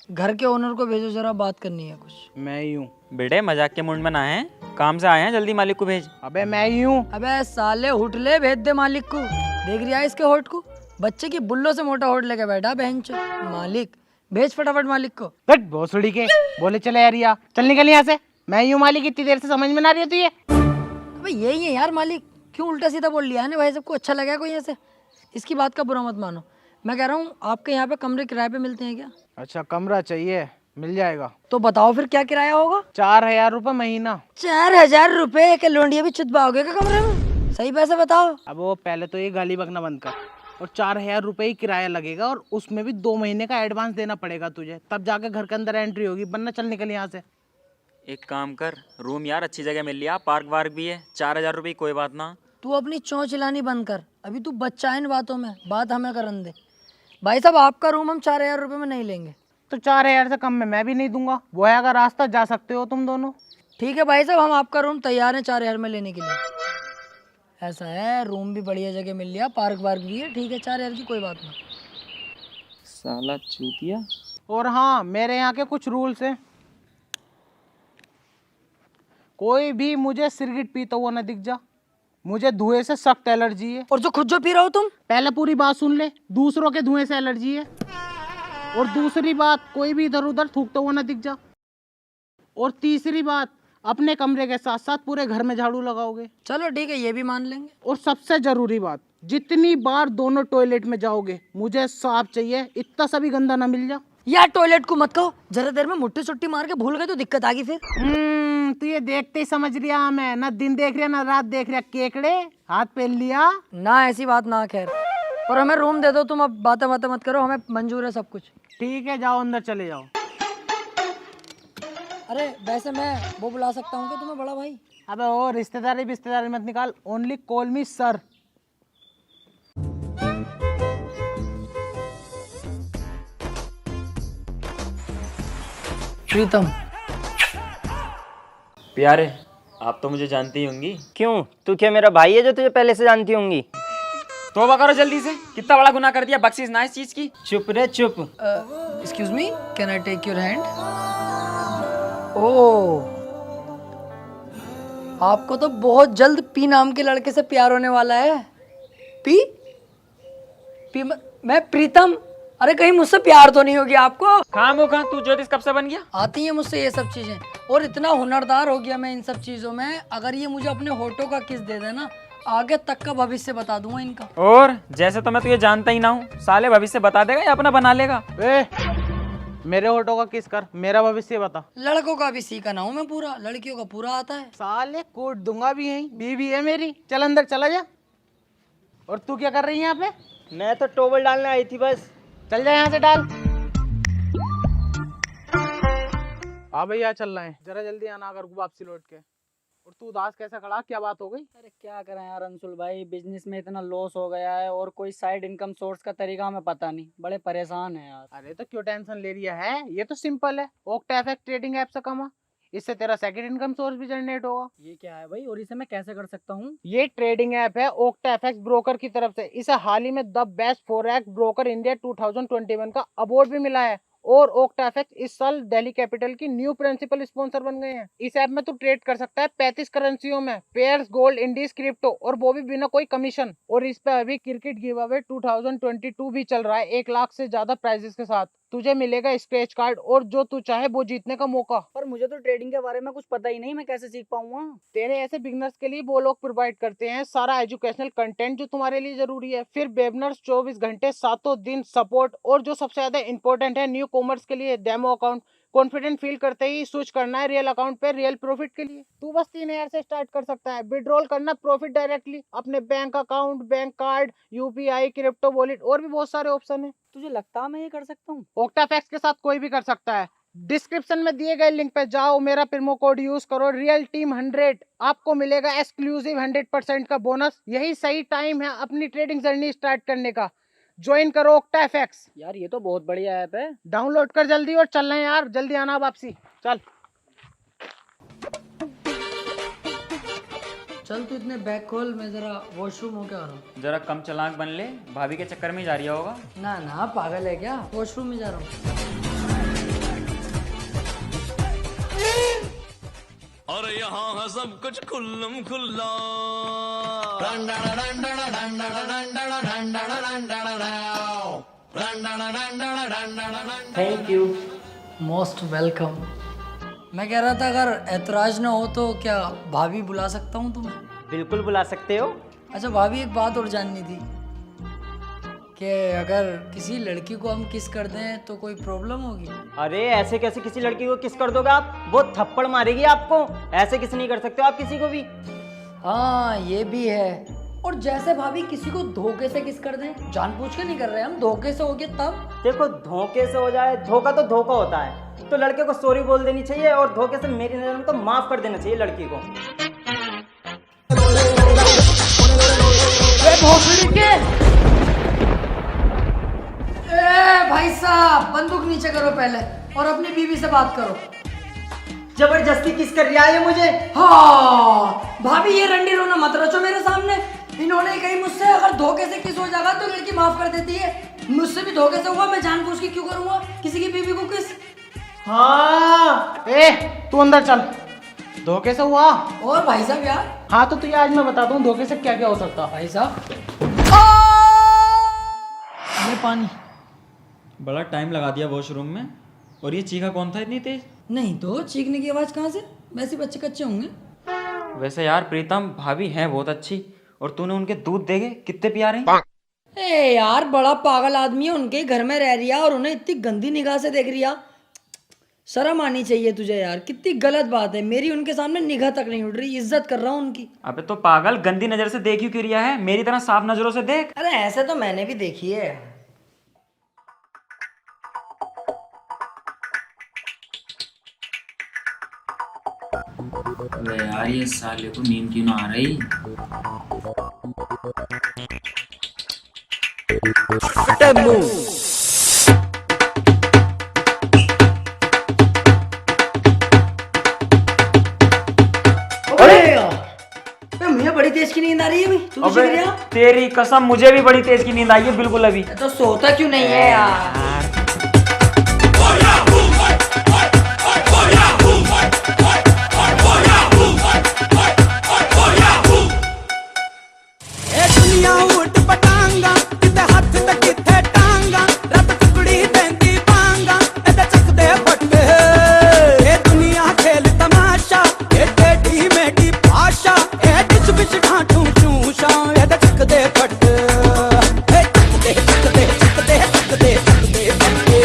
घर के ओनर को भेजो, जरा बात करनी है कुछ। मैं ही हूँ। बेटे मजाक के मूड में ना है, काम से आए हैं, जल्दी मालिक को भेज। अबे मैं ही हूँ। अबे साले हुटले, भेज दे मालिक को। देख रही है इसके होठ को, बच्चे की बुल्लो से मोटा होठ लेके बैठा बहनचो। मालिक भेज फटाफट मालिक को। हट भोसड़ी के, बोले चले यारिया, चल निकल यहाँ से। मैं ही हूँ मालिक, इतनी देर से समझ में ना रही है तुझे? अबे यही है यार मालिक, क्यों उल्टा सीधा बोल लिया है ना भाई? सबको अच्छा लगा कोई ऐसे? इसकी बात का बुरा मत मानो। मैं कह रहा हूँ आपके यहाँ पे कमरे किराए पे मिलते हैं क्या? अच्छा कमरा चाहिए, मिल जाएगा। तो बताओ फिर क्या किराया होगा? 4000 रुपये महीना। 4000 रुपए के लोंडिया भी चुदवाओगे क्या कमरे में? सही पैसे बताओ। अब वो पहले तो ये गाली बकना बंद कर। और 4000 रुपये ही किराया लगेगा, और उसमें भी 2 महीने का एडवांस देना पड़ेगा तुझे, तब जाके घर के अंदर एंट्री होगी, वरना चल निकल यहाँ से। एक काम कर, रूम यार अच्छी जगह मिल लिया, पार्क वार्क भी है, 4000 रुपये कोई बात ना। तू अपनी चौंच चिल्लानी बंद कर, अभी तू बच्चा है इन बातों में, बात हमें करन दे। भाई साहब आपका रूम हम 4000 रुपये में नहीं लेंगे। तो 4000 से कम में मैं भी नहीं दूंगा, वो है अगर रास्ता जा सकते हो तुम दोनों। ठीक है भाई साहब, हम आपका रूम तैयार है 4000 में लेने के लिए। ऐसा है, रूम भी बढ़िया जगह मिल लिया, पार्क वार्क भी है, ठीक है 4000 की कोई बात नहीं। साला चूतिया। और हाँ, मेरे यहाँ के कुछ रूल्स हैं। कोई भी मुझे सिगरेट पीता हुआ ना दिख जा, मुझे धुएं से सख्त एलर्जी है। और जो खुद जो पी रहे हो तुम? पहले पूरी बात सुन ले, दूसरों के धुएं से एलर्जी है। और दूसरी बात, कोई भी इधर उधर थूकता हुआ ना दिख जा। और तीसरी बात, अपने कमरे के साथ साथ पूरे घर में झाड़ू लगाओगे। चलो ठीक है, ये भी मान लेंगे। और सबसे जरूरी बात, जितनी बार दोनों टॉयलेट में जाओगे मुझे साफ चाहिए, इतना सा भी गंदा ना मिल जा। यार टॉयलेट को मत कहो, जरा देर में मुट्ठी सुट्टी मार के भूल गए तो दिक्कत आ गई फिर। तू ये देखते ही समझ रिया, मैं ना दिन देख रिया ना रात देख रिया, केकड़े हाथ पहन लिया ना, ऐसी बात ना। खैर, और हमें रूम दे दो तुम, अब बातें बातें मत करो, हमें मंजूर है सब कुछ। ठीक है, जाओ अंदर चले जाओ। अरे वैसे मैं वो बुला सकता हूँ क्या तुम्हें, बड़ा भाई? अबे ओ रिश्तेदारी मत निकाल, ओनली कॉल मी सर। प्रीतम। प्यारे, आप तो मुझे जानती ही होंगी। क्यों, तू क्या मेरा भाई है जो तुझे पहले से जानती होंगी? तोबा करो जल्दी से, कितना बड़ा गुनाह कर दिया, बख्शीश ना इस चीज की। चुप रे चुप। Excuse me, can I take your hand? Oh, आपको तो बहुत जल्द पी नाम के लड़के से प्यार होने वाला है। पी पी मैं प्रीतम। अरे कहीं मुझसे प्यार तो नहीं होगी आपको? खामोखा तू ज्योतिष कब से बन गया? आती है मुझसे ये सब चीजें, और इतना हुनरदार हो गया मैं इन सब चीजों में, अगर ये मुझे अपने होठों का किस दे देना, आगे तक का भविष्य बता दूंगा इनका। और जैसे तो मैं तुझे जानता ही ना हूँ, साले भविष्य बता देगा या अपना बना लेगा? मेरे होठों का किस कर, मेरा भविष्य बता। लड़कों का भी सीखा ना हूँ मैं पूरा, लड़कियों का पूरा आता है। साले कूट दूंगा भी यहीं, बीवी है मेरी। चल अंदर चला जा। और तू क्या कर रही है यहाँ पे? मैं तो टॉवल डालने आई थी बस। चल जा यहाँ से, डाल। हाँ भैया चल रहे हैं, जरा जल्दी आना अगर वापसी लौट के। और तू उदास कैसा खड़ा, क्या बात हो गई? अरे क्या करें यार अंशुल भाई, बिजनेस में इतना लॉस हो गया है और कोई साइड इनकम सोर्स का तरीका हमें पता नहीं, बड़े परेशान है यार। अरे तो क्यों टेंशन ले रही है, ये तो सिंपल है। ओक्टाफेक्स ट्रेडिंग ऐप से कमा, इससे तेरा सेकंड इनकम सोर्स भी जनरेट होगा। ये क्या है भाई, और इसे मैं कैसे कर सकता हूँ? ये ट्रेडिंग ऐप है ओक्टाफेक्स ब्रोकर की तरफ से। इसे हाल ही में the best forex broker India 2021 का अवार्ड भी मिला है। और ओक्टाफेक्स इस साल दिल्ली कैपिटल की न्यू प्रिंसिपल स्पॉन्सर बन गए हैं। इस ऐप में तू ट्रेड कर सकता है 35 करेंसियों में, पेयर्स, गोल्ड, इंडीज, क्रिप्टो, और वो भी बिना कोई कमीशन। और इस पे अभी क्रिकेट गिव अवे 2022 भी चल रहा है, 1 लाख से ज्यादा प्राइजेस के साथ। तुझे मिलेगा स्क्रैच कार्ड और जो तू चाहे वो जीतने का मौका। पर मुझे तो ट्रेडिंग के बारे में कुछ पता ही नहीं, मैं कैसे सीख पाऊंगा? तेरे ऐसे बिगनर्स के लिए वो लोग प्रोवाइड करते हैं सारा एजुकेशनल कंटेंट जो तुम्हारे लिए जरूरी है। फिर वेबिनार्स 24 घंटे 7 दिन सपोर्ट, और जो सबसे ज्यादा इंपॉर्टेंट है, न्यू कॉमर्स के लिए डेमो अकाउंट। कॉन्फिडेंट फील करते ही स्विच करना है रियल अकाउंट पे, रियल प्रॉफिट के लिए। तू बस 3000 से स्टार्ट कर सकता है। विड्रॉल करना प्रॉफिट डायरेक्टली अपने bank account, bank card, UPI, crypto wallet, और भी बहुत सारे ऑप्शन है। तुझे लगता है मैं ये कर सकता हूँ? ओक्टाफेक्स के साथ कोई भी कर सकता है। डिस्क्रिप्शन में दिए गए लिंक पे जाओ, मेरा प्रोमो कोड यूज करो रियल टीम 100, आपको मिलेगा एक्सक्लूसिव 100% का बोनस। यही सही टाइम है अपनी ट्रेडिंग जर्नी स्टार्ट करने का। ज्वाइन करो ओक्टा एफएक्स, यार ये तो बहुत बढ़िया ऐप है। डाउनलोड कर जल्दी और चल रहे हैं यार, जल्दी आना वापसी। चल चल तू इतने बैग खोल, मैं जरा वॉशरूम होके आ रहा हूँ। जरा कम चालाक बन ले, भाभी के चक्कर में ही जा रही होगा। ना ना पागल है क्या, वॉशरूम में जा रहा हूँ। और यहाँ है सब कुछ खुल्लम खुल्ला। Thank you. Most welcome. मैं कह रहा था अगर ऐतराज ना हो तो क्या भाभी बुला सकता हूँ तुम्हें? बिल्कुल बुला सकते हो। अच्छा भाभी, एक बात और जाननी थी कि अगर किसी लड़की को हम किस कर दें तो कोई प्रॉब्लम होगी? अरे ऐसे कैसे किसी लड़की को किस कर दोगे आप, वो थप्पड़ मारेगी आपको। ऐसे किस नहीं कर सकते हो आप किसी को भी। हाँ ये भी है। और जैसे भाभी किसी को धोखे से किस कर दें, जानबूझ के नहीं कर रहे हम, धोखे से हो गया तब। देखो धोखे से हो जाए, धोखा तो धोखा होता है, तो लड़के को सॉरी बोल देनी चाहिए और धोखे से मेरी नजर में तो माफ कर देना चाहिए लड़की को। भाई साहब बंदूक नीचे करो पहले और अपनी बीवी से बात करो। जबरदस्ती किस कर रही है मुझे? हाँ भाभी, ये रंडी रोना मत रचो मेरे सामने। इन्होंने कही मुझसे अगर धोखे से किस हो जाएगा तो लड़की माफ कर देती है। मुझसे भी धोखे से हुआ, मैं जानबूझ के क्यों करूंगा किसी की बीवी को किस? हाँ ए तू अंदर चल। धोखे से हुआ? और भाई साहब यार। हाँ तो तुझे आज मैं बताता हूँ धोखे से क्या क्या हो सकता है। भाई साहब ये पानी। बड़ा टाइम लगा दिया वॉशरूम में। और ये चीखा कौन था इतनी तेज? नहीं तो चीखने की आवाज कहाँ से, वैसे बच्चे कच्चे होंगे। वैसे यार प्रीतम, भाभी हैं बहुत अच्छी, और तूने उनके दूध देखे कितने प्यारे हैं। ए यार बड़ा पागल आदमी है, उनके घर में रह रही है और उन्हें इतनी गंदी निगाह से देख रही है। शर्म आनी चाहिए तुझे यार, कितनी गलत बात है। मेरी उनके सामने निगाह तक नहीं उठ रही, इज्जत कर रहा हूँ उनकी। अबे तो पागल, गंदी नजर से देख क्यों रिया है? मेरी तरह साफ नजरों से देख। अरे ऐसे तो मैंने भी देखी है। अबे यार ये साले को नींद क्यों ना आ रही? मुझे बड़ी तेज की नींद आ रही है भाई। तू अबे अबे तेरी कसम, मुझे भी बड़ी तेज की नींद आई है बिल्कुल अभी। तो सोता क्यों नहीं है यार? दुनिया उठ पटांगा, किते हथ ते किथे टांगा, रब टुकड़ी देंदी पांगा, एदे चकदे पट्टे। ए दुनिया खेल तमाशा, ए टेढ़ी मेढ़ी भाषा, ए डिच बिच ढांठू चूशा, एदे चकदे पट्टे। ए चकदे चकदे चकदे चकदे चकदे पट्टे,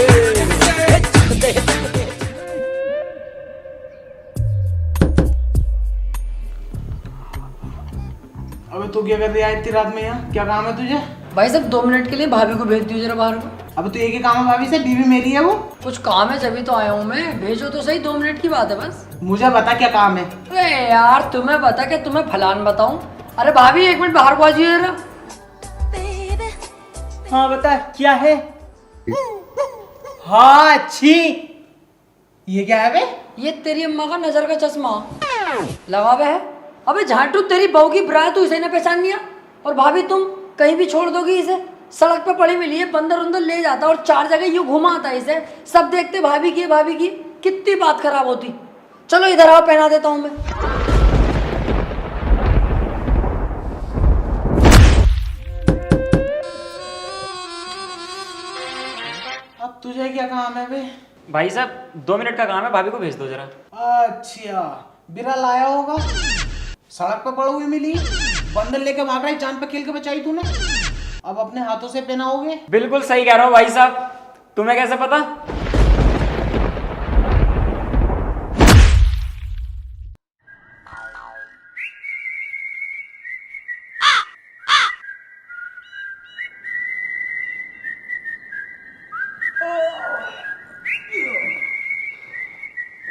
ए चकदे चकदे। अबे तू क्या कर रही है इतनी रात में यहाँ? क्या काम है तुझे? भाई साहब 2 मिनट के लिए भाभी को भेज दियो जरा बाहर को। अब तू एक ही काम है भाभी से, बीवी मेरी है वो। कुछ काम है जब तो आया हूँ मैं, भेजो तो सही, 2 मिनट की बात है बस। मुझे बता क्या काम है। अरे यार तुम्हें बता क्या, तुम्हें फलान बताऊं? अरे भाभी 1 मिनट बाहर को आ जाइए जरा। हाँ बता क्या है? हाँ अच्छी। ये क्या है बे? ये तेरी अम्मा का नजर का चश्मा लगा हुआ है। अबे झाटू, तेरी बहू की ब्रा तू इसे ना पहचान लिया? और भाभी तुम कहीं भी छोड़ दोगी इसे? सड़क पे पड़ी मिली है, बंदर उंदर ले जाता और 4 जगह यूं घुमाता इसे, सब देखते भाभी की भाभी की। कितनी बात खराब होती। चलो इधर आओ, पहना देता हूँ मैं। अब तुझे क्या काम है बे? भाई साहब 2 मिनट का काम है, भाभी को भेज दो जरा। अच्छा बिरा लाया होगा, सड़क पे पड़ी हुई मिली, बंदर लेके भाग रहा है, जान पे खेल के बचाई तूने, अब अपने हाथों से पहनाओगे? बिल्कुल सही कह रहा हूँ भाई साहब, तुम्हें कैसे पता?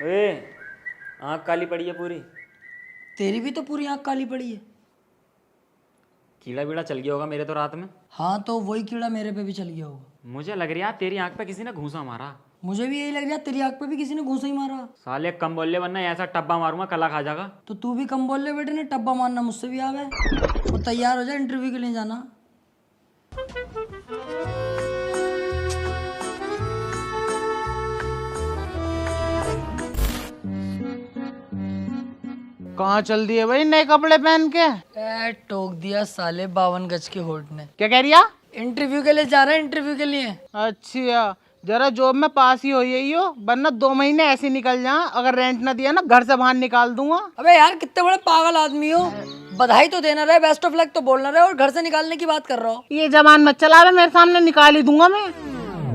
ओए, आँख काली पड़ी है पूरी। तेरी भी तो पूरी आँख काली पड़ी है। कीड़ा बीड़ा चल गया होगा मेरे तो रात में। हाँ तो वही कीड़ा मेरे पे भी चल गया होगा। मुझे लग रहा है तेरी आँख पे किसी ने घूंसा मारा। मुझे भी यही लग रहा है, तेरी आँख पे भी किसी ने घूंसा ही मारा। साले कम बोल ले वरना ऐसा टब्बा मारूंगा कला खा जाएगा। तो तू भी कम बोल ले बेटे ने, टब्बा मारना मुझसे भी आवे। और तैयार हो जा, इंटरव्यू के लिए जाना। कहाँ चल दिए भाई नए कपड़े पहन के? टोक दिया साले 52 गज के होठ ने। क्या कह रिया? इंटरव्यू के लिए जा रहा है, इंटरव्यू के लिए। अच्छा, जरा जॉब में पास ही हो यही हो, वरना 2 महीने ऐसे निकल जा। अगर रेंट ना दिया ना घर से बाहर निकाल दूंगा। अबे यार कितने बड़े पागल आदमी हो, बधाई तो देना रहे, बेस्ट ऑफ लक तो बोलना रहे, और घर से निकालने की बात कर रहा हो। ये जबान मत चला रहे, मेरे सामने निकाल ही दूंगा मैं।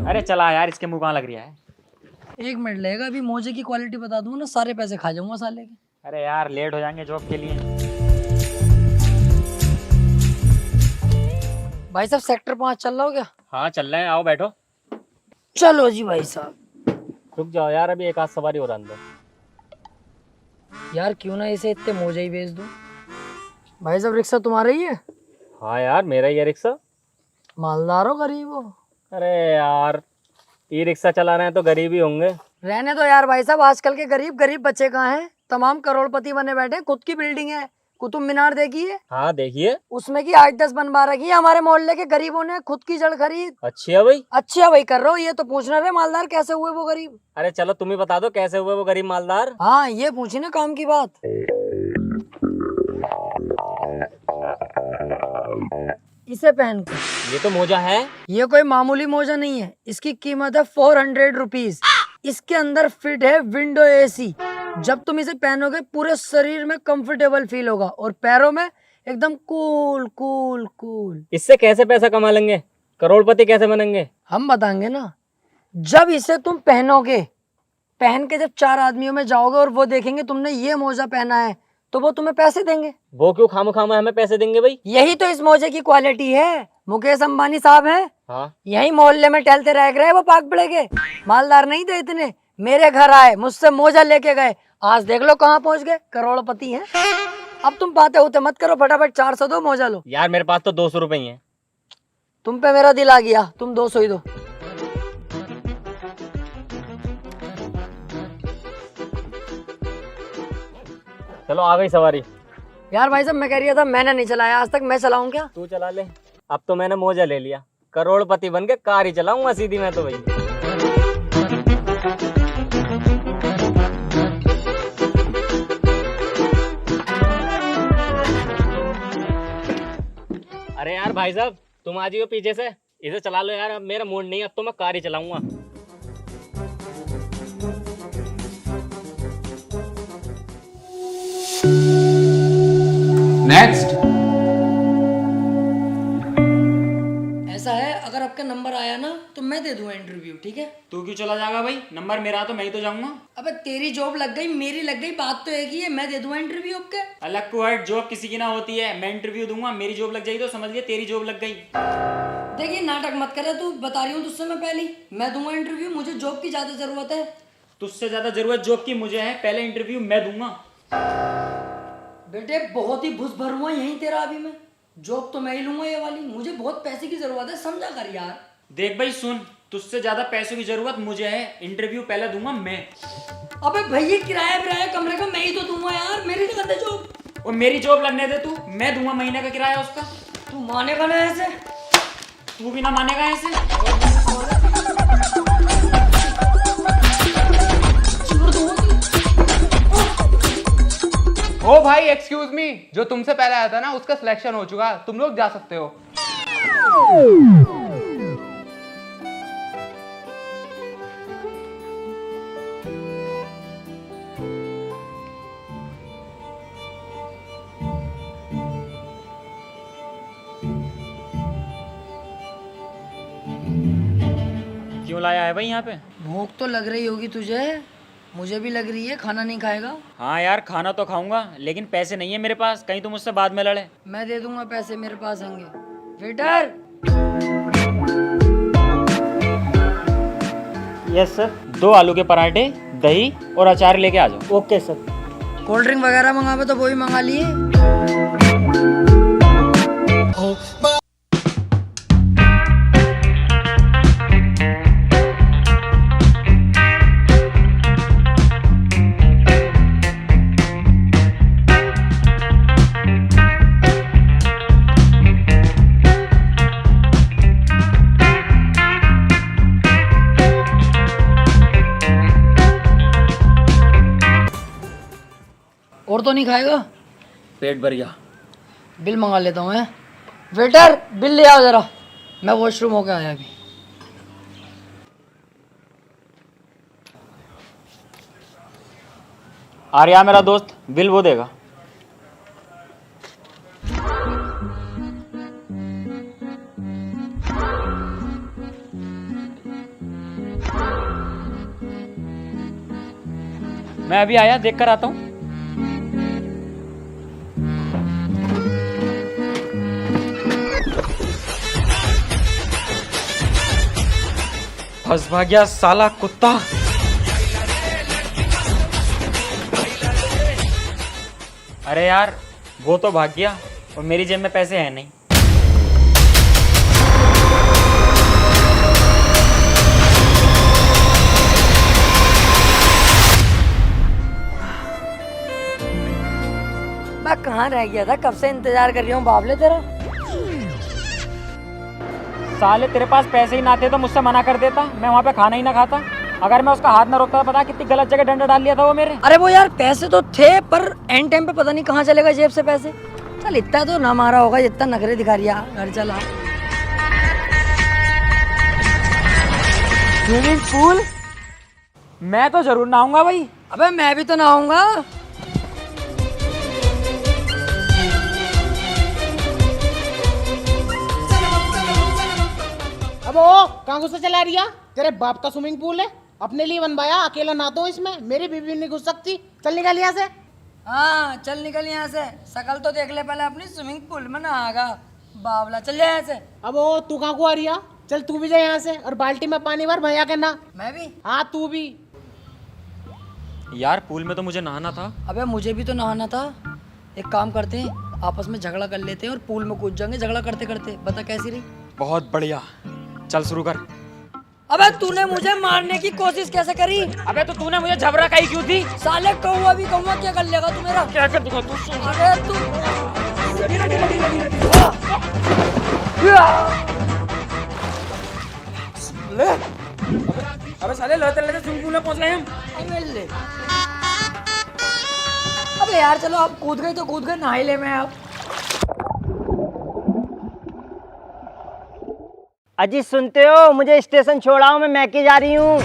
अरे चला यार, इसके मुँह कहाँ लग रहा है। 1 मिनट लगेगा, अभी मोजे की क्वालिटी बता दूंगा ना, सारे पैसे खा जाऊंगा साले के। अरे यार लेट हो जाएंगे जॉब के लिए। भाई साहब सेक्टर 5 चल रहा हो क्या? हाँ चल रहे हैं, आओ बैठो। चलो जी भाई साहब। रुक जाओ यार, अभी एक आध सवारी और अंदर। यार क्यों ना इसे इतने मोजे ही बेच दूं। भाई साहब रिक्शा तुम्हारा ही है? हाँ यार मेरा ही है रिक्शा। मालदार हो गरीब हो? अरे यार ई रिक्शा चला रहे हैं तो गरीब ही होंगे। रहने दो यार भाई साहब, आजकल के गरीब बच्चे कहाँ हैं, तमाम करोड़पति बने बैठे। खुद की बिल्डिंग है, कुतुब मीनार देखिए। हाँ देखिए। उसमें की 8-10 बनवा रखी है। हमारे मोहल्ले के गरीबों ने खुद की जड़ खरीद। अच्छी है भाई। अच्छा भाई कर रहे हो, ये तो पूछना रहे मालदार कैसे हुए वो गरीब। अरे चलो तुम ही बता दो कैसे हुए वो गरीब मालदार। हाँ ये पूछी ना काम की बात। इसे पहन कर। ये तो मोजा है। ये कोई मामूली मोजा नहीं है, इसकी कीमत है 400 रुपीज। इसके अंदर फिट है विंडो एसी। जब तुम इसे पहनोगे पूरे शरीर में कंफर्टेबल फील होगा और पैरों में एकदम कूल कूल कूल। इससे कैसे पैसा कमा लेंगे, करोड़पति कैसे बनेंगे? हम बताएंगे ना। जब इसे तुम पहनोगे, पहन के जब 4 आदमियों में जाओगे और वो देखेंगे तुमने ये मोजा पहना है, तो वो तुम्हें पैसे देंगे। वो क्यों खामा हमें पैसे देंगे भाई? यही तो इस मोजे की क्वालिटी है। मुकेश अंबानी साहब हैं, हाँ। यही मोहल्ले में टहलते रह गए, वो पाक पड़े के मालदार नहीं थे इतने। मेरे घर आए, मुझसे मोजा लेके गए, आज देख लो कहाँ पहुंच गए, करोड़पति हैं। अब तुम बातें होते मत करो, फटाफट 400 दो, मोजा लो। यार मेरे पास तो 200 रुपए ही है। तुम पे मेरा दिल आ गया, तुम 200 ही दो। चलो आ गई सवारी। यार भाई साहब मैं कह रहा था, मैंने नहीं चलाया आज तक, मैं चलाऊं क्या? तू चला ले। अब तो मैंने मोजा ले लिया, करोड़पति बन के कार ही चलाऊंगा सीधी मैं तो भाई। अरे यार भाई साहब तुम आ जाइए पीछे से, इसे चला लो यार, अब मेरा मूड नहीं है, अब तो मैं कार ही चलाऊंगा। नेक्स्ट। ऐसा है, अगर आपका नंबर आया ना तो मैं दे दूंगा इंटरव्यू, ठीक है? तू क्यों चला जाएगा भाई? नंबर मेरा तो मैं ही तो जाऊंगा। अबे तेरी जॉब लग गई, मेरी लग गई, बात तो एक ही है। मैं दे दूंगा इंटरव्यू आपके। अलग को हट, जॉब किसी की ना होती है। मैं इंटरव्यू दूंगा, मेरी जॉब लग जाएगी तो समझ लिए तेरी जॉब लग गई। देखिए नाटक मत करे, तू बता रही हूँ तुझसे मैं पहले, मैं दूंगा इंटरव्यू, मुझे जॉब की ज्यादा जरूरत है। तुझसे ज्यादा जरूरत जॉब की मुझे है, पहले इंटरव्यू मैं दूंगा। बेटे बहुत ही घुस भर हुआ यहीं तेरा, अभी मैं जॉब तो मैं ही लूंगा ये वाली, मुझे बहुत पैसे की जरूरत है, समझा कर यार। देख भाई सुन, तुझसे ज्यादा पैसों की जरूरत मुझे है, इंटरव्यू पहले दूंगा मैं। अबे भैया किराया कमरे का मैं ही तो दूंगा यार, मेरी नहीं करते जॉब। और मेरी जॉब लगने दे तू, मैं दूंगा महीने का किराया उसका। तू मानेगा ना ऐसे? तू भी ना मानेगा ऐसे। ओ भाई एक्सक्यूज मी, जो तुमसे पहले आया था ना उसका सिलेक्शन हो चुका, तुम लोग जा सकते हो। क्यों लाया है भाई यहाँ पे? भूख तो लग रही होगी तुझे, मुझे भी लग रही है। खाना नहीं खाएगा? हाँ यार खाना तो खाऊंगा, लेकिन पैसे नहीं है मेरे पास, कहीं तुम मुझसे बाद में लड़े। मैं दे दूंगा पैसे, मेरे पास होंगे। वेटर। Yes sir. 2 आलू के पराठे, दही और अचार लेके आ जाओ। Okay sir. कोल्ड ड्रिंक वगैरह मंगावे तो वही मंगा लिए। और तो नहीं खाएगा? पेट भर गया। बिल मंगा लेता हूँ मैं। वेटर बिल ले आओ जरा, मैं वॉशरूम होके आया अभी। आर्या मेरा दोस्त, बिल वो देगा। मैं अभी आया, देख कर आता हूँ। फंस भाग गया साला कुत्ता। अरे यार वो तो भाग गया और मेरी जेब में पैसे हैं नहीं। मैं कहाँ रह गया था, कब से इंतजार कर रही हूँ बाबले तेरा। साले तेरे पास पैसे ही ना थे तो मुझसे मना कर देता, मैं वहाँ पे खाना ही ना खाता। अगर मैं उसका हाथ ना रोकता तो पता कितनी गलत जगह डंडा डाल लिया था वो मेरे। अरे वो यार पैसे तो थे पर एंड टाइम पे पता नहीं कहाँ चलेगा जेब से पैसे। चल इतना तो ना मारा होगा जितना नखरे दिखा रही है। घर चला। Swimming pool? मैं तो जरूर नहाऊंगा भाई। अबे मैं भी तो नहाऊंगा। अब ओ कहाँ घुसा चला रिया? तेरे बाप का स्विमिंग पूल है, अपने लिए बनवाया, अकेला नहाता हूँ इसमें, मेरी बीवी नहीं घुस सकती। चल निकल यहाँ से। हाँ चल निकल यहाँ से, शकल तो देख ले पहले अपनी। स्विमिंग पूल में नहागा बावला, चल जाए यहाँ से। अब ओ तू कहाँ को आ रिया? चल तू भी जा यहाँ से और बाल्टी में पानी भर भैया के ना। मैं भी? हाँ तू भी। यार पूल में तो मुझे नहाना था। अबे मुझे भी तो नहाना था। एक काम करते हैं, आपस में झगड़ा कर लेते हैं और पूल में कूद जाएंगे झगड़ा करते करते। बता कैसी रही? बहुत बढ़िया, चल शुरू कर। अबे तूने मुझे मारने की कोशिश कैसे करी? अबे तो तूने मुझे झबरा काई क्यों थी? साले कौवा भी कौवा, क्या कर लेगा तू मेरा? क्या कर दूंगा तू? अरे तू अबे साले लड़ते लड़ते स्विमिंग पूल में पहुंच गए हम। अबे ले। अबे यार चलो आप कूद गए तो कूद गए, नहा ही ले मैं अब। अजी सुनते हो, मुझे स्टेशन छोड़ाओ, मैं मैके जा रही हूँ।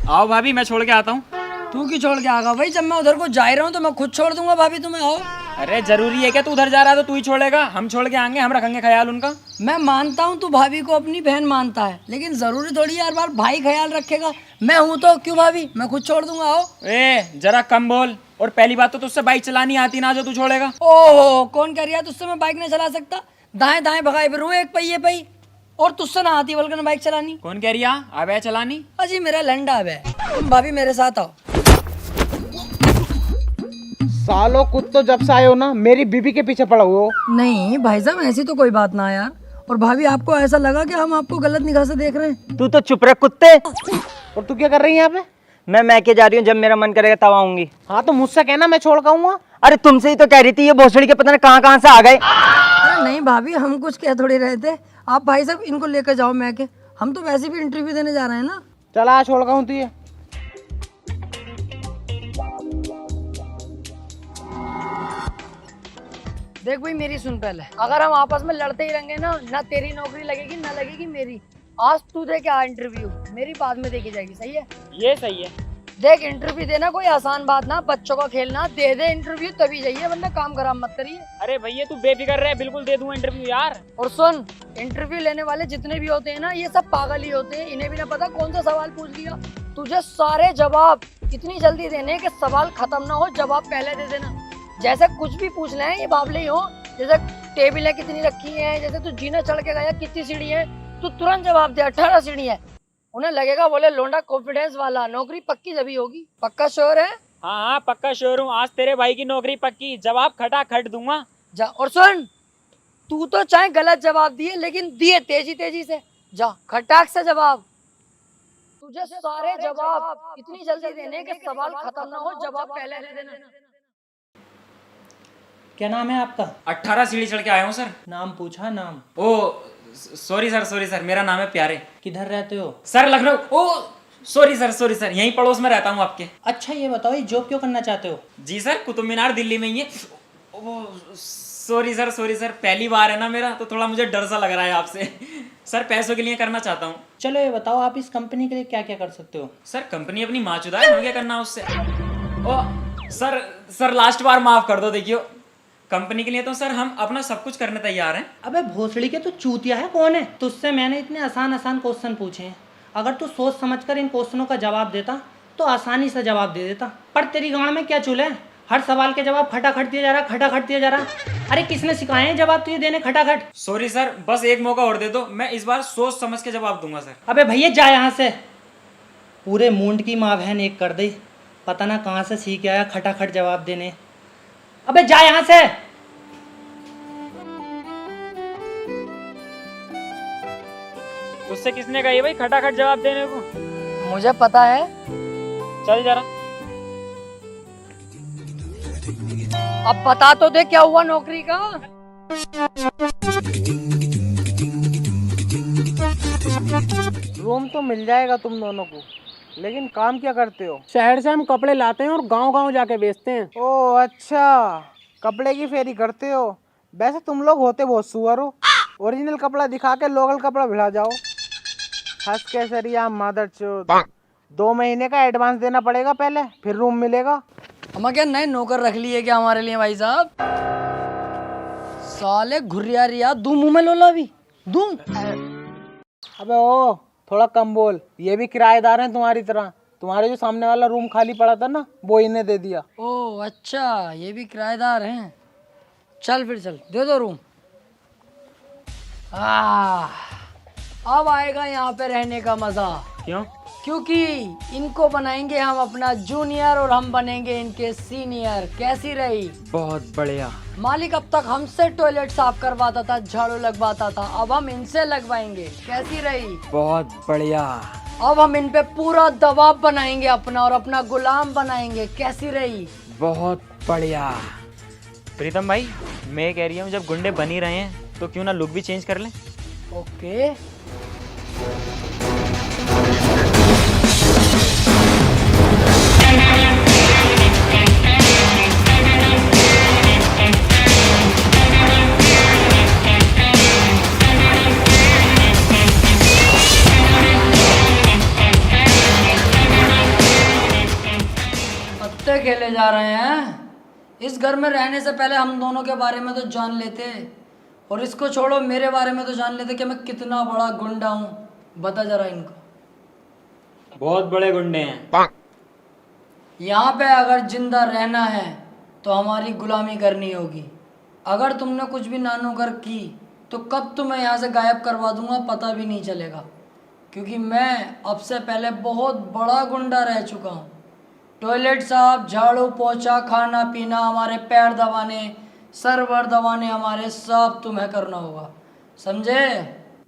आओ भाभी, मैं छोड़ के आता हूँ। तू क्यों छोड़ के आगा भाई? जब मैं उधर को जा ही रहा हूँ तो मैं खुद छोड़ दूंगा भाभी तुम्हें। आओ। अरे जरूरी है क्या तू उधर जा रहा है तो तू ही छोड़ेगा? हम छोड़ के आएंगे, हम रखेंगे ख्याल उनका। मैं मानता हूँ तू भाभी को अपनी बहन मानता है, लेकिन जरूरी थोड़ी हर बार भाई ख्याल रखेगा। मैं हूँ तो क्यों भाभी, मैं खुद छोड़ दूंगा। आओ। ए जरा कम बोल, और पहली बात तो तुझसे बाइक चलानी आती ना जो तू छोड़ेगा। ओहो, कौन कह रहा है तुझसे मैं बाइक नहीं चला सकता? दाएं दाएं भगाए फिरूं एक पहिए पे ही, और तुझसे ना आती बल्कि ना बाइक चलानी। कौन कह रही है अब है चलानी? अजी मेरा लंडा है। तुम भाभी मेरे साथ आओ। सालो कुछ तो जब से आए हो ना मेरी बीबी के पीछे पड़ा हुए हो। नहीं भाई साहब ऐसी तो कोई बात ना यार। और भाभी आपको ऐसा लगा कि हम आपको गलत निगाह से देख रहे हैं? तू तो चुप रह कुत्ते। और तू क्या कर रही है यहाँ पे? मैं मैके जा रही हूँ, जब मेरा मन करेगा तब आऊंगी। हाँ तो मुझसे कहना, मैं छोड़ खाऊंगा। अरे तुमसे ही तो कह रही थी, ये भोसड़ी के पता नहीं कहाँ कहाँ से आ गए। अरे नहीं भाभी, हम कुछ कह थोड़ी रहे थे। आप भाई साहब इनको लेकर जाओ मैके, हम तो वैसे भी इंटरव्यू देने जा रहे हैं ना। चला छोड़ खाऊं तुझे। देख भाई मेरी सुन पहले, अगर हम आपस में लड़ते ही रहेंगे ना तेरी नौकरी लगेगी ना लगेगी मेरी। आज तू दे के आ इंटरव्यू, मेरी बाद में देखी जाएगी। सही है? ये सही है। देख इंटरव्यू देना कोई आसान बात ना, बच्चों का खेलना। दे दे इंटरव्यू तभी जाइए, वरना काम खराब मत करिए। अरे भैया तू बेफिक्र रहे, बिल्कुल दे दूंगा इंटरव्यू यार। और सुन, इंटरव्यू लेने वाले जितने भी होते हैं ना, ये सब पागल ही होते हैं। इन्हें भी ना पता कौन सा सवाल पूछ लिया। तुझे सारे जवाब इतनी जल्दी देने कि सवाल खत्म ना हो, जवाब पहले दे देना। जैसे कुछ भी पूछ ले ये बावले ही हो, जैसे टेबलें कितनी रखी हैं, जैसे तू जीना चढ़ के गया कितनी सीढ़ी है, तू तुरंत जवाब दे 18 सीढ़ी है। उन्हें लगेगा बोले लोंडा कॉन्फिडेंस वाला, नौकरी पक्की जभी होगी। पक्का श्योर है? हाँ हाँ पक्का श्योर हूँ, आज तेरे भाई की नौकरी पक्की, जवाब खटाखट दूंगा। जा और सुन, तू तो चाहे गलत जवाब दिए लेकिन दिए तेजी तेजी से। जा खटाक से जवाब। तुझे सारे जवाब इतनी जल्दी देने के सवाल खत्म ना हो, जवाब पहले दे देना। क्या नाम है आपका? 18 सीढ़ी चढ़ के आया हूँ सर। नाम पूछा? नाम? ओ सॉरी सर, मेरा नाम है प्यारे। किधर रहते हो? सर लखनऊ। ओ सॉरी सर, यहीं पड़ोस में रहता हूँ आपके। अच्छा ये बताओ, ये जॉब क्यों करना चाहते हो? जी सर, कुतुब मीनार दिल्ली में ही है। ओ सॉरी सर, पहली बार है ना मेरा, तो थोड़ा मुझे डर सा लग रहा है आपसे। सर पैसों के लिए करना चाहता हूँ। चलो ये बताओ, आप इस कंपनी के लिए क्या क्या कर सकते हो? सर कंपनी अपनी माचुदा है, हमें क्या करना उससे। ओ सर लास्ट बार माफ कर दो। देखियो कंपनी के लिए तो सर हम अपना सब कुछ करने तैयार हैं। अबे भोसड़ी के, तू चूतिया है कौन है? तुझसे मैंने इतने आसान क्वेश्चन पूछे हैं, अगर तू सोच समझकर इन क्वेश्चनों का जवाब देता तो आसानी से जवाब दे देता, पर तेरी गांड में क्या चूल है? हर सवाल के जवाब खटाखट दिया जा रहा। अरे किसने सिखाए हैं जवाब तुझे देने खटाखट? सॉरी सर, बस एक मौका और दे दो, मैं इस बार सोच समझ के जवाब दूंगा सर। अबे भैया जा यहाँ से। पूरे मूंड की माँ बहन एक कर दी, पता ना कहाँ से सीख आया खटाखट जवाब देने। अबे जा यहाँ से। उससे किसने कही भाई खटाखट जवाब देने को? मुझे पता है। चल जरा। अब बता तो दे क्या हुआ नौकरी का। रूम तो मिल जाएगा तुम दोनों को, लेकिन काम क्या करते हो? शहर से हम कपड़े लाते हैं और गांव-गांव जाके बेचते हैं। ओह अच्छा, कपड़े की फेरी करते हो। वैसे तुम लोग होते बहुत सुअर हो, ओरिजिनल कपड़ा दिखा के लोकल कपड़ा भिड़ा जाओ। हंस के सरिया मदरचोद। 2 महीने का एडवांस देना पड़ेगा पहले, फिर रूम मिलेगा। हम क्या नए नौकर रख लिए क्या हमारे लिए भाई साहब? साले घुरिया रिया दूं मुंह में लोला भी दूं। अबे ओ थोड़ा कम बोल, ये भी किराएदार हैं तुम्हारी तरह। तुम्हारे जो सामने वाला रूम खाली पड़ा था ना, वो इन्हें दे दिया। ओह अच्छा, ये भी किराएदार हैं। चल फिर चल, दे दो रूम। अब आएगा यहाँ पे रहने का मजा। क्यों? क्योंकि इनको बनाएंगे हम अपना जूनियर और हम बनेंगे इनके सीनियर। कैसी रही? बहुत बढ़िया। मालिक अब तक हमसे टॉयलेट साफ करवाता था, झाड़ू लगवाता था, अब हम इनसे लगवाएंगे। कैसी रही? बहुत बढ़िया। अब हम इन पे पूरा दबाव बनाएंगे अपना और अपना गुलाम बनाएंगे। कैसी रही? बहुत बढ़िया। प्रीतम भाई, मैं कह रही हूँ जब गुंडे बन ही रहे हैं तो क्यों ना लुक भी चेंज कर लें। ओके। पत्ते खेले जा रहे हैं। इस घर में रहने से पहले हम दोनों के बारे में तो जान लेते, और इसको छोड़ो मेरे बारे में तो जान लेते कि मैं कितना बड़ा गुंडा हूँ। बता जरा इनको। बहुत बड़े गुंडे हैं। यहाँ पे अगर जिंदा रहना है तो हमारी गुलामी करनी होगी। अगर तुमने कुछ भी नानूकर की तो कब तुम्हें यहाँ से गायब करवा दूंगा पता भी नहीं चलेगा, क्योंकि मैं अब से पहले बहुत बड़ा गुंडा रह चुका हूँ। टॉयलेट साफ, झाड़ू पोछा, खाना पीना, हमारे पैर दबाने, सरवर दबाने हमारे सब तुम्हें करना होगा, समझे?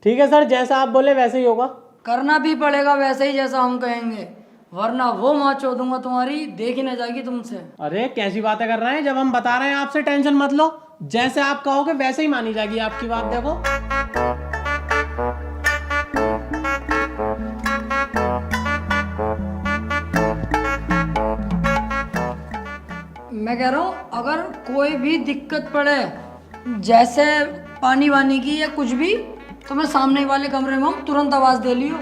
ठीक है सर, जैसा आप बोले वैसे ही होगा। करना भी पड़ेगा वैसे ही जैसा हम कहेंगे, वरना वो माँ चोदूंगा तुम्हारी, देख ही न जाएगी तुमसे। अरे कैसी बातें कर रहे हैं, जब हम बता रहे हैं आपसे टेंशन मत लो, जैसे आप कहोगे वैसे ही मानी जाएगी आपकी बात। देखो मैं कह रहा हूँ अगर कोई भी दिक्कत पड़े, जैसे पानी वानी की या कुछ भी, तो मैं सामने वाले कमरे में हूँ, तुरंत आवाज़ दे लियो।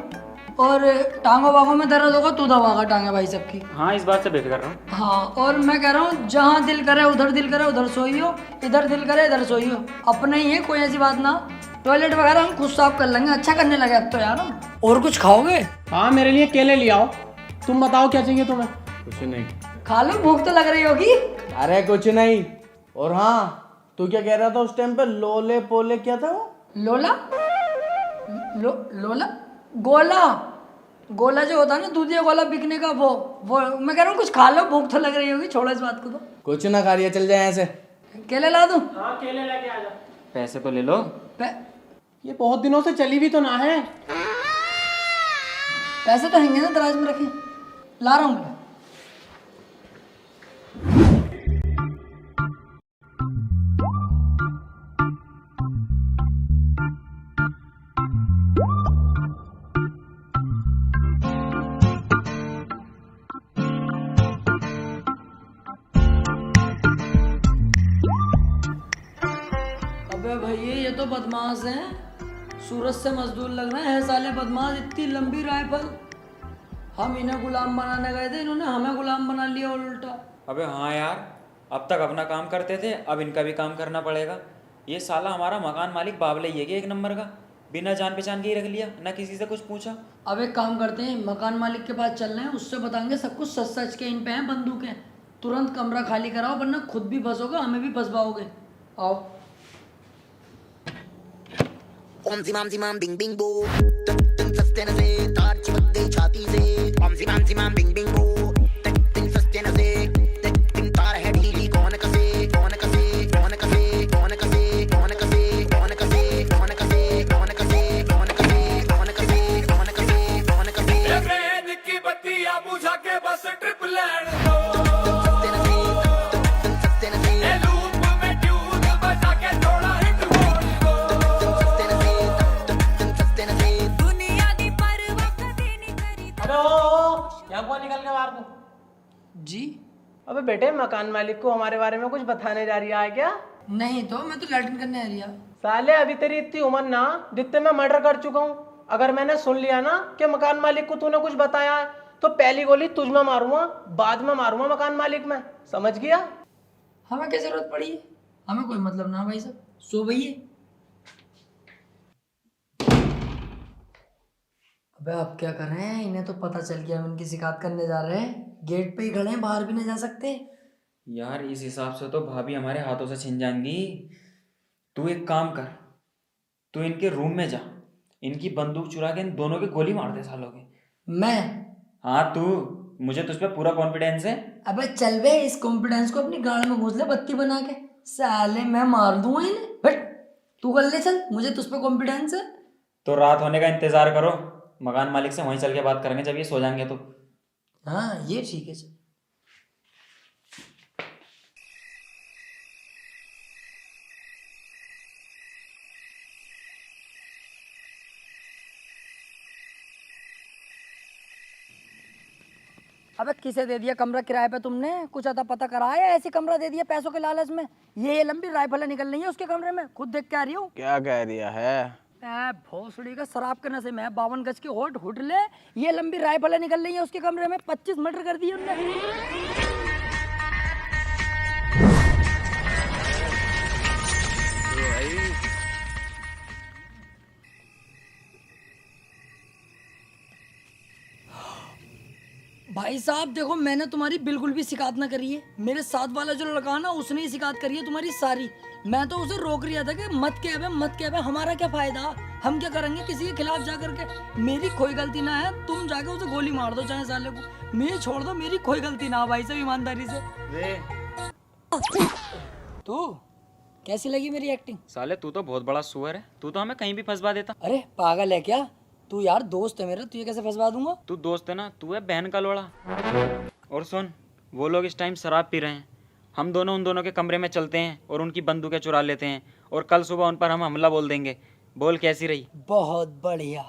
और टांगों वागों में दर्द होगा तू दबागा टांगे भाई सबकी। हाँ इस बात से बेफिक्र कर रहा हूँ। हाँ, और मैं कह रहा हूँ जहाँ दिल करे उधर सोइयो, इधर दिल करे इधर सोइयो, अपने ही है, कोई ऐसी बात ना। टॉयलेट वगैरह हम खुद साफ कर लेंगे, अच्छा करने लगे अब तो यार हम। और कुछ खाओगे? हाँ मेरे लिए केले ले आओ। तुम बताओ क्या चाहिए तुम्हें? कुछ नहीं। खा लो, भूख तो लग रही होगी। अरे कुछ नहीं। और हाँ, तू क्या कह रहा था उस टाइम पे? लोले पोले क्या था वो? लोला? लोला? गोला? गोला जो होता है ना दूधिया गोला बिकने का, वो मैं कह रहा हूँ कुछ खा लो, भूख तो लग रही होगी, छोड़ो इस बात को। तो कुछ ना खा रही है, चल जाए ऐसे। केले ला दूं? हाँ केले लेके आ जा। पैसे तो ले लो। ये बहुत दिनों से चली भी तो ना है। पैसे तो हैंगे ना दराज में रखे, ला रहा हूँ मैं। अबे भैया ये तो बदमाश हैं, सूरत से मजदूर लग रहे हैं साले बदमाश। इतनी लंबी राइफल, हम इन्हें गुलाम बनाने गए थे, इन्होंने हमें गुलाम बना लिया और उल्टा। अबे हाँ यार, अब तक अपना काम करते थे, अब इनका भी काम करना पड़ेगा। ये साला हमारा मकान मालिक बाबले ही है कि एक नंबर का, बिना जान पहचान के ही रख लिया, ना किसी से कुछ पूछा। अब एक काम करते हैं, मकान मालिक के पास चल रहे हैं, उससे बताएंगे सब कुछ सच सच के। इन पे हैं बंदूकें, तुरंत कमरा खाली कराओ वरना खुद भी फंसोगे, हमें भी फंसवाओगे। आओ। ओम जिमाम जिमाम बिंग बिंग बो, तन सस्ते न से तार चिपक गई छाती से। ओम जिमाम बिंग बिंग बो, तन सस्ते न से तार है ढीली। कौन कसे कौन कसे कौन कसे कौन कसे कौन कसे कौन कसे कौन कसे कौन कसे कौन कसे कौन कसे कौन कसे कौन कसे ब्रेन की बत्तियां बुझा के बस ट्रिप लैंड दो। सस्ते न से लूप में ट्यून बजा के थोड़ा हिट बोल दो। यहाँ कौन निकल के मार दूं? जी अबे बेटे, मकान मालिक को हमारे बारे में कुछ बताने जा रही है क्या? नहीं तो मैं तो लैट्रिन करने आ रही है। साले अभी तेरी इतनी उम्र ना, जितने मैं मर्डर कर चुका हूँ। अगर मैंने सुन लिया ना कि मकान मालिक को तूने कुछ बताया है, तो पहली गोली तुझ में मारूंगा, बाद में मारूंगा मकान मालिक में, समझ गया? हमें क्या जरूरत पड़ी है, हमें कोई मतलब ना भाई साहब, सो भैया। अबे अब क्या कर रहे हैं, इन्हें तो पता चल गया हम इनकी शिकायत करने जा रहे हैं। गेट पे ही खड़े हैं, बाहर भी नहीं जा सकते। यार इस हिसाब से तो भाभी हमारे हाथों से छिन जाएंगी। तू एक काम कर, तू इनके रूम में जा, इनकी बंदूक चुरा के इन दोनों की गोली मार दे सालों की। मैं? हाँ तू, मुझे तुझ पे पूरा कॉन्फिडेंस है। अबे चल बे, इस कॉन्फिडेंस को अपनी गाड़ में घुस ले बत्ती बना के, साले मैं मार दूंगा इन्हें। बट तू कर ले, चल, मुझे तुझ पे कॉन्फिडेंस है। तो रात होने का इंतजार करो, मकान मालिक से वहीं चल के बात करेंगे जब ये सो जाएंगे तो। हाँ ये ठीक है। चल अबे किसे दे दिया कमरा किराए पे तुमने? कुछ अता पता कराया, ऐसी कमरा दे दिया पैसों के लालच में? ये लंबी राइफलें निकल रही है उसके कमरे में, खुद देख के आ रही हूँ। क्या कह दिया है? भोसड़ी का शराब के नशे में 52 गज की होट हुट ले, ये लंबी राइफलें निकल रही है उसके कमरे में। 25 मर्डर कर दिए उनने। भाई साहब देखो, मैंने तुम्हारी बिल्कुल भी शिकायत ना करी है। मेरे साथ वाला जो लड़का ना, उसने ही शिकायत करी है तुम्हारी सारी। मैं तो उसे रोक रहा था कि मत कह बे, हमारा क्या फायदा, हम क्या करेंगे किसी के खिलाफ जा करके। मेरी कोई गलती ना है, तुम जाके उसे गोली मार दो चाहे साले को, मैं छोड़ दो, मेरी कोई गलती ना। भाई साहब ईमानदारी से। तू कैसी लगी मेरी एक्टिंग? साले तू तो बहुत बड़ा सुअर है, तू तो हमें कहीं भी फंसवा देता। अरे पागल है क्या तू? यार दोस्त है मेरा, तू ये कैसे फंसवा दूंगा? तू दोस्त है ना, तू है बहन का लोड़ा। और सुन, वो लोग इस टाइम शराब पी रहे हैं, हम दोनों उन दोनों के कमरे में चलते हैं और उनकी बंदूकें चुरा लेते हैं, और कल सुबह उन पर हम हमला बोल देंगे। बोल कैसी रही? बहुत बढ़िया।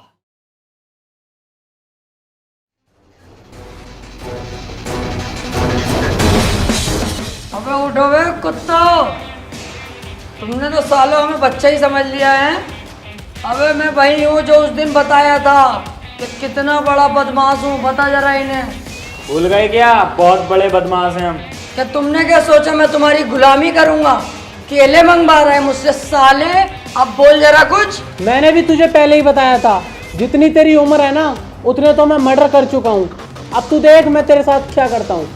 अबे उठो बे कुत्तो, तुमने तो सालों हमें बच्चा ही समझ लिया है। अबे मैं वही हूँ जो उस दिन बताया था कि कितना बड़ा बदमाश हूँ, बता जरा इन्हें। भूल गए क्या? बहुत बड़े बदमाश हैं हम। क्या तुमने क्या सोचा मैं तुम्हारी गुलामी करूंगा? केले मंगवा रहे हैं मुझसे साले, अब बोल जरा कुछ। मैंने भी तुझे पहले ही बताया था, जितनी तेरी उम्र है ना, उतने तो मैं मर्डर कर चुका हूँ। अब तू देख मैं तेरे साथ क्या करता हूँ।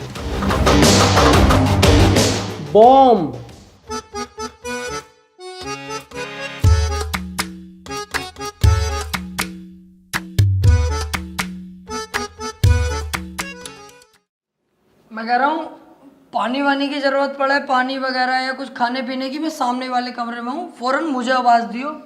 बॉम्ब। मैं कह रहा हूँ पानी वानी की जरूरत पड़े, पानी वगैरह या कुछ खाने पीने की, मैं सामने वाले कमरे में हूँ, फौरन मुझे आवाज दियो।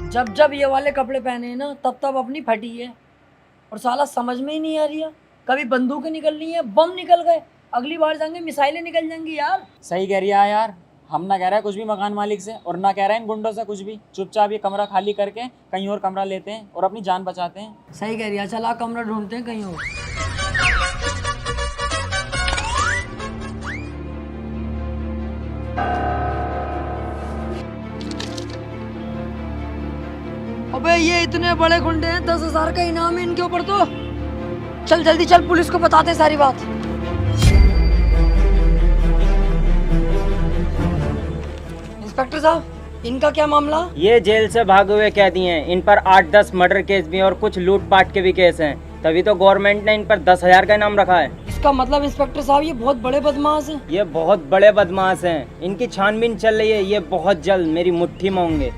जब जब ये वाले कपड़े पहने हैं ना, तब तब अपनी फटी है। और साला समझ में ही नहीं आ रही है, कभी बंदूकें निकल रही हैं, बम निकल गए, अगली बार जाएंगे मिसाइलें निकल जाएंगी यार। सही कह रही है यार, हम ना कह रहे हैं कुछ भी मकान मालिक से और ना कह रहे हैं इन गुंडों से कुछ भी। चुपचाप ये कमरा खाली करके कहीं और कमरा लेते हैं और अपनी जान बचाते हैं। सही कह रही है, चला कमरा ढूंढते हैं कहीं और। अबे ये इतने बड़े गुंडे हैं, 10,000 का इनाम है इनके ऊपर तो। चल जल्दी चल, पुलिस को बताते हैं सारी बात। इंस्पेक्टर साहब, इनका क्या मामला? ये जेल से भागे हुए कैदी हैं। इन पर 8-10 मर्डर केस भी हैं और कुछ लूटपाट के भी केस हैं। तभी तो गवर्नमेंट ने इन पर 10,000 का इनाम रखा है। इसका मतलब इंस्पेक्टर साहब ये बहुत बड़े बदमाश हैं। ये बहुत बड़े बदमाश हैं। इनकी छानबीन चल रही है। ये बहुत जल्द मेरी मुट्ठी में होंगे।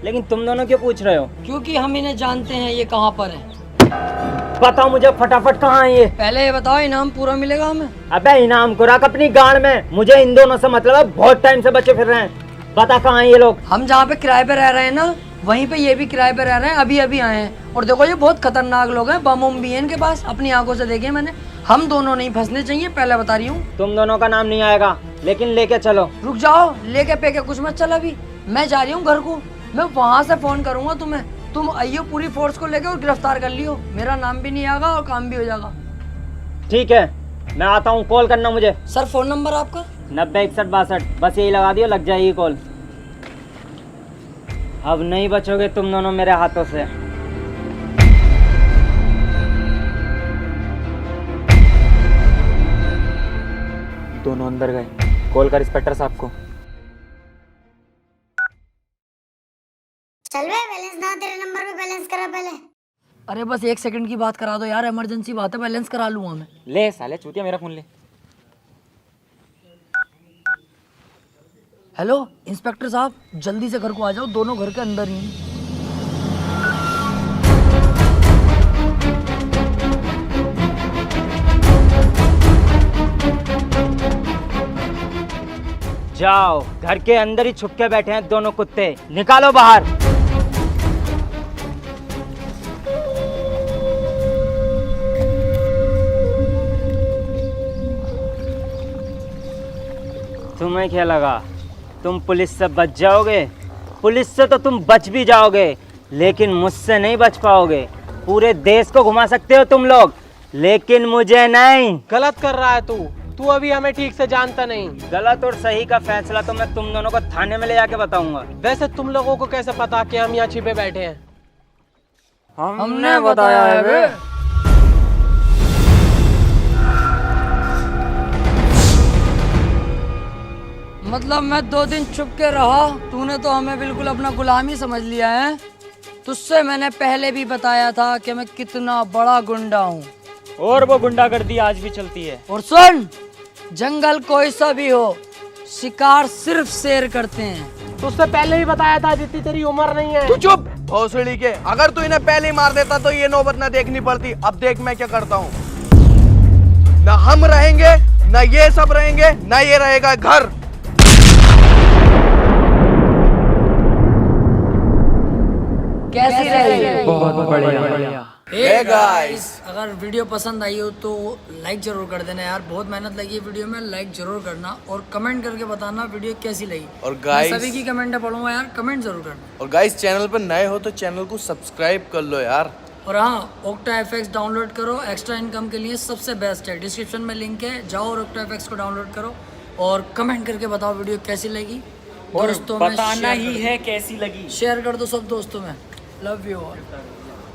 लेकिन तुम दोनों क्यों पूछ रहे हो? क्योंकि हम इन्हें जानते हैं, ये कहाँ पर है। बताओ मुझे फटाफट, कहाँ है ये? पहले ये बताओ, इनाम पूरा मिलेगा हमें? अबे इनाम को रख अपनी गाड़ में, मुझे इन दोनों से मतलब है। बहुत टाइम से बचे फिर रहे हैं। बता कहाँ है ये लोग? हम जहाँ पे किराए पे रह रहे हैं ना, वहीं पे ये भी किराए पे रह रहे हैं, अभी अभी आए हैं। और देखो ये बहुत खतरनाक लोग हैं, बम उम भी है इनके पास, अपनी आंखों से देखे मैंने। हम दोनों नहीं फंसने चाहिए, पहले बता रही हूँ। तुम दोनों का नाम नहीं आएगा, लेकिन लेके चलो। रुक जाओ, लेके पे के कुछ मत चल, अभी मैं जा रही हूँ घर को। मैं वहाँ से फोन करूंगा तुम्हें, तुम आइयो पूरी फोर्स को लेके और गिरफ्तार कर लियो। मेरा नाम भी नहीं आएगा और काम भी हो जाएगा। ठीक है, मैं आता हूँ, कॉल करना मुझे। सर फोन नंबर आपका? 906162, बस यही लगा दियो, लग जाएगी कॉल। अब नहीं बचोगे तुम दोनों मेरे हाथों से। दोनों अंदर गए। कॉल कर इंस्पेक्टर साहब को। चल बे, बैलेंस ना तेरे नंबर पे बैलेंस करा पहले। अरे बस 1 सेकंड की बात करा दो यार, इमरजेंसी बात है, बैलेंस करा लूंगा मैं। ले साले चूतिया, मेरा फोन ले। हेलो इंस्पेक्टर साहब, जल्दी से घर को आ जाओ, दोनों घर के अंदर ही हैं। जाओ, घर के अंदर ही छुप के बैठे हैं दोनों कुत्ते, निकालो बाहर। तुम्हें क्या लगा तुम पुलिस से बच जाओगे? पुलिस से तो तुम बच भी जाओगे, लेकिन मुझसे नहीं बच पाओगे। पूरे देश को घुमा सकते हो तुम लोग, लेकिन मुझे नहीं। गलत कर रहा है तू अभी हमें ठीक से जानता नहीं। गलत और सही का फैसला तो मैं तुम दोनों को थाने में ले जाके बताऊंगा। वैसे तुम लोगों को कैसे पता कि हम यहाँ छिपे बैठे हैं? हमने बताया है बे। मतलब मैं 2 दिन छुप के रहा, तूने तो हमें बिल्कुल अपना गुलाम ही समझ लिया है। तुझसे मैंने पहले भी बताया था कि मैं कितना बड़ा गुंडा हूँ, और वो गुंडागर्दी आज भी चलती है। और सुन, जंगल कोई सा भी हो, शिकार सिर्फ शेर करते हैं। तुझसे पहले भी बताया था, जितनी तेरी उम्र नहीं है। तू चुप भोसड़ी के। अगर तू इन्हें पहले ही मार देता तो ये नौबत ना देखनी पड़ती। अब देख मैं क्या करता हूँ। ना हम रहेंगे, ना ये सब रहेंगे, ना ये रहेगा घर। कैसी रही? बहुत बढ़िया। हे गाइस, अगर वीडियो पसंद आई हो तो लाइक जरूर कर देना यार, बहुत मेहनत लगी है वीडियो में। लाइक जरूर करना और कमेंट करके बताना वीडियो कैसी लगी। और गाइस, मैं सभी की कमेंट पढ़ूंगा यार, कमेंट जरूर करना। और गाइस, चैनल पर नए हो तो चैनल को सब्सक्राइब कर लो यार। और हाँ, OctaFX डाउनलोड करो, एक्स्ट्रा इनकम के लिए सबसे बेस्ट है। डिस्क्रिप्शन में लिंक है, जाओ और OctaFX को डाउनलोड करो और कमेंट करके बताओ वीडियो कैसी लगी। और दोस्तों में बताना शेयर ही कर दो। है कैसी लगी। शेयर कर दो सब दोस्तों में। Love you all.